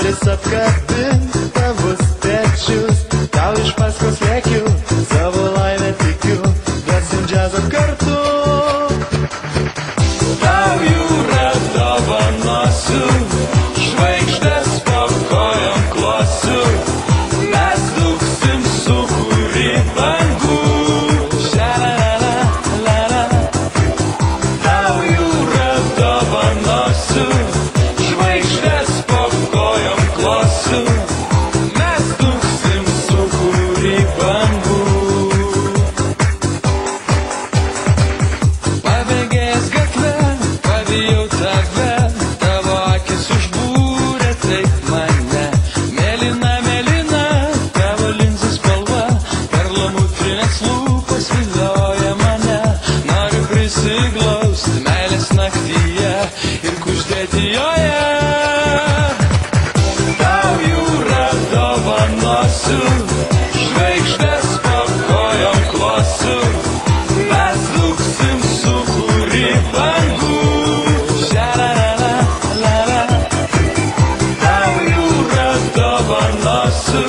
noris apkabint tavus pečius, tau iš paskos lėkiu, savo laimę tikiu, garsin džiazą kartu. Tau jūra dovanosiu, žvaigždės po kojom klosiu, mes dūksim sūkurį bangų. Šalalala. Tau jūra dovanosiu, žvaigždės po kojom klosiu, mes dūksim sūkurį bangų. Pabėgęs gatve, pavijau tave, tavo akis užbūrė taip mane. Mėlyna, mėlyna, tavo linzų spalva, perlamutrinės lūpos vilioja mane. Noriu prisiglausti meilės naktyje ir kuždėti joje. Tau jūra dovanosiu, žvaigždės po kojom klosiu, mes dūksim sūkurį bangų. Šalalala. Tau jūra dovanosiu,